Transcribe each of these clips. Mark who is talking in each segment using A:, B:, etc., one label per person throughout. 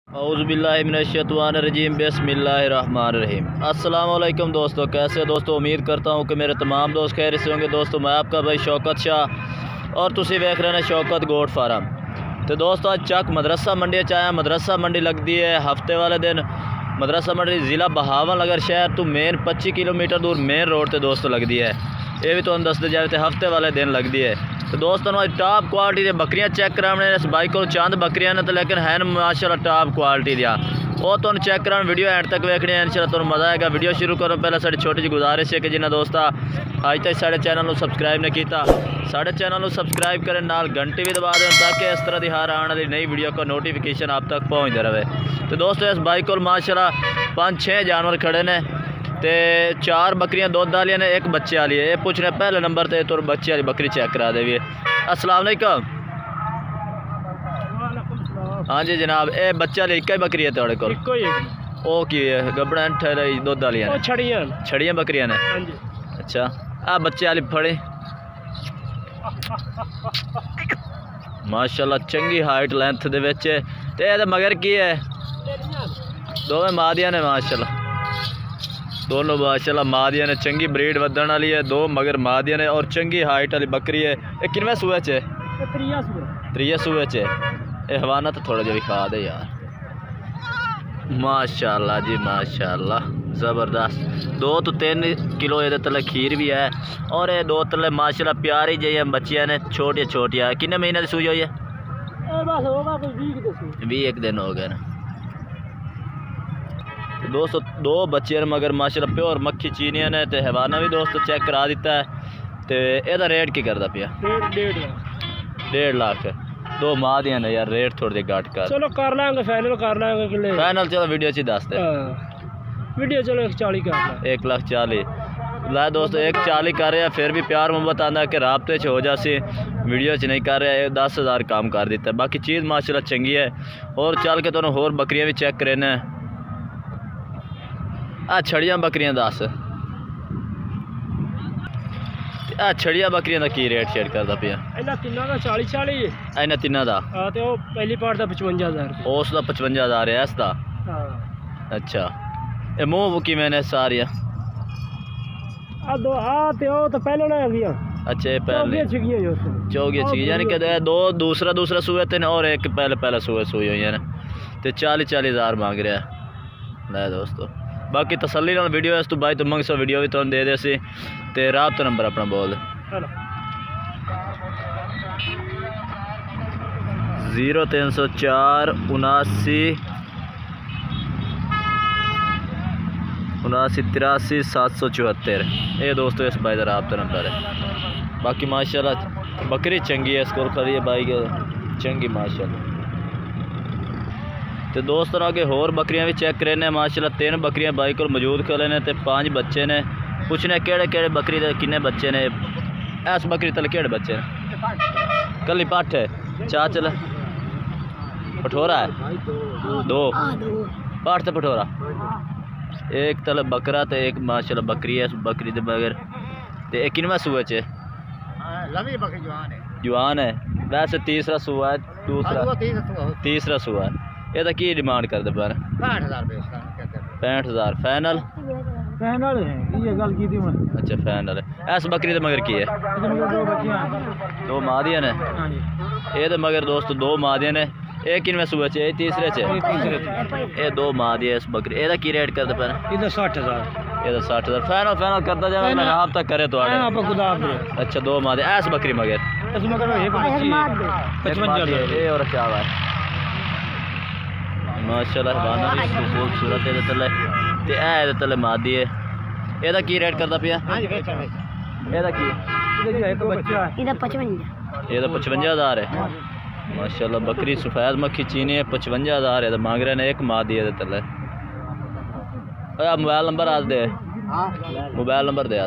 A: औज़ुबिल्लाहिमिनश्शैतानिर्रजीम बिस्मिल्लाहिर्रहमानिर्रहीम। अस्सलाम वालेकुम दोस्तों, कैसे दोस्तों। उम्मीद करता हूँ कि मेरे तमाम दोस्त खैरियत से होंगे। दोस्तों मैं आपका भाई शौकत शाह और तुसी वेख रहे हैं शौकत गोट फार्म। तो दोस्तों आज चक मदरसा मंडी आया। मदरसा मंडी लगती है हफ्ते वाले दिन। मदरसा मंडी ज़िला बहावलनगर शहर तो मेन 25 किलोमीटर दूर मेन रोड से दोस्तों लगती है। ये भी तुम दसते जाए तो हफ्ते वाले दिन लगती है। तो दोस्तों टॉप क्वालिटी दी बकरियां चेक कराने इस बाई को चंद बकरियां ने तो लेकिन है माशाल्लाह टॉप क्वालिटी दिया वो तुम चेक करा वीडियो एंड तक वेखने इंशाल्लाह तुम मज़ा आएगा। वीडियो शुरू करो पहले साड़ी छोटी जी गुजारिश है कि जिन्हें दोस्ता अज तक साढ़े चैनल को सबसक्राइब नहीं किया साढ़े चैनल को सबसक्राइब करें नाल घंटी भी दबा दें ताकि इस तरह की हर आने वाली नई वीडियो का नोटिफिकेशन आप तक पहुँचते रहे। तो दोस्तों इस बाई को माशाल्लाह 5-6 जानवर खड़े ने ते 4 बकरियां दुध वाली ने, एक बच्चे वाली है। ये पूछ रहे पहले नंबर ते तुर बच्चे वाली बकरी चेक करा दे। अस्सलाम वालेकुम। हाँ जी जनाब, ये बच्चे वाली एक ही बकरी है तेरे को? ओ की है गबड़ा ठहराई दुध वाली है? छड़ियां बकरियां ने। अच्छा आ बच्चे वाली फड़े माशाल्लाह चंगी हाइट लेंथ दे विच ते मगर की है दोवें मादियां ने माशाल्लाह दोनों माशाल्लाह मादियां ने चंगी ब्रीड वधन वाली है। 2 मगर मादियां ने और चंगी हाइट वाली बकरी है। ये किनवे सूए च है? त्रिया सूए च है। ये हवाना तो थोड़ा जिहा खा दे यार। माशाल्लाह जी माशाल्लाह ज़बरदस्त। 2 तो 3 किलो ये तले खीर भी है और ये 2 तले माशाल्लाह प्यारी जी बच्चियां ने छोटिया छोटिया। किन्ने महीने की सूई हुई है? 20 दिन हो गए ना। तो दोस्तों 2 बच्चे मगर माशाल्लाह प्योर मक्खी चीनियां ने ते हवाना भी दोस्तों चेक करा दिता है। तो यदा रेट की करता पिया? 1.5 लाख। 2 माँ दियां ने यार, रेट थोड़ी घट कर। चलो कर लांगे फाइनल कर लांगे किले फाइनल। चलो वीडियो च दस दे वीडियो। चलो 140 कर ला। 1,40,000 ला दोस्तों। 140 कर रहा फिर भी प्यार मोहब्बत आंदा कि राबते च हो जासी। वीडियो च नहीं कर रहा। 10,000 काम कर दिता। बाकी चीज़ माशाल्लाह चंगी है। और चल के तुहानू होर बकरियां भी चेक करेने। आ छड़ियां बकरियां दस। आ छड़ियां बकरियां का की रेट शेट करता पिया? इन्हां तिन्नां दा 40 इन्हां तिन्नां दा ते ओ पहली पार्ट दा 55,000 उस दा 55,000 है। इस दा अच्छा ए मुंह किवें ने सारियां? आ दो आ ते ओ तो पहले ना गया। अच्छा ये पहले चौगियां छिगी यानी कि 2 दूसरा सूए थे और एक पहले सूए हुई है ते 40,000 मांग रहा है। ले दोस्तों बाकी तसल्ली नाल वीडियो इस तो भाई तो मंग सौ वीडियो भी तुहानू दे दे सी ते राबता नंबर अपना बोल 0304 79 83 774। ये दोस्तों इस भाई का राबता नंबर है। बाकी माशाल्लाह बकरी चंगी है। इसको खड़ी है भाई चंगी माशाल्लाह। तो दोस्तों आगे होर बकरियां भी चेक करें माशाल्लाह। 3 बकरियां बाई को मौजूद करे ने ते 5 बच्चे ने। पूछने केड़े बकरी दे किन्ने बच्चे ने? इस बकरी तले केड़े बच्चे ने? कली पठ है चाचल पठोरा है 2 पठ ते पठोरा। एक तले बकरा ते एक माशाल्लाह बकरी है। इस बकरी दे मगर ते एक किनवा सूए च? जवान है वैसे तीसरा सूआ है। तीसरा सूआ है। ये की डिमांड करते पर? 65,000 फाइनल है ये गल की थी मैं। अच्छा फाइनल है। इस बकरी तो मगर की है? 2 मादियां ने। ये तो मगर दोस्तों 2 मादियां ने। एक किनवे सूए च? तीसरे च। ये 2 मादियां इस बकरी। ये की रेट करते पर? 60,000। ये 60,000 फाइनल करता जाए ना आप तक करे तो। अच्छा 2 मादियां इस बकरी मगर 55,000 ये और क्या है माशाल्लाह। हवाना भी खूबसूरत है तले ते ए तले मादी है। एदा की रेट करता पिया? एदा की एदा 55,000 है माशाल्लाह। बकरी सफेद मक्खी चीनी है। 55,000 है। मांग रहे ने एक मादी है तले। मोबाइल नंबर आ दे। मोबाइल नंबर दे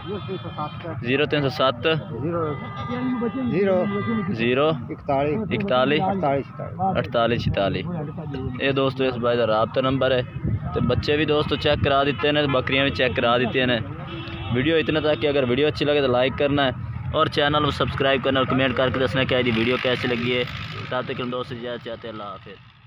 A: 0307 0 41 48 46। ये दोस्तों इस भाई का राबता नंबर है। तो बच्चे भी दोस्तों चेक करा दिते हैं, बकरियां भी चेक करा दी हैं। वीडियो इतना था कि अगर वीडियो अच्छी लगे तो लाइक करना है और चैनल को सब्सक्राइब करना और कमेंट करके दसना क्या वीडियो कैसी लगी है। तब तक दोस्त इजाज़त चाहते हैं। अल्लाह हाफिज़।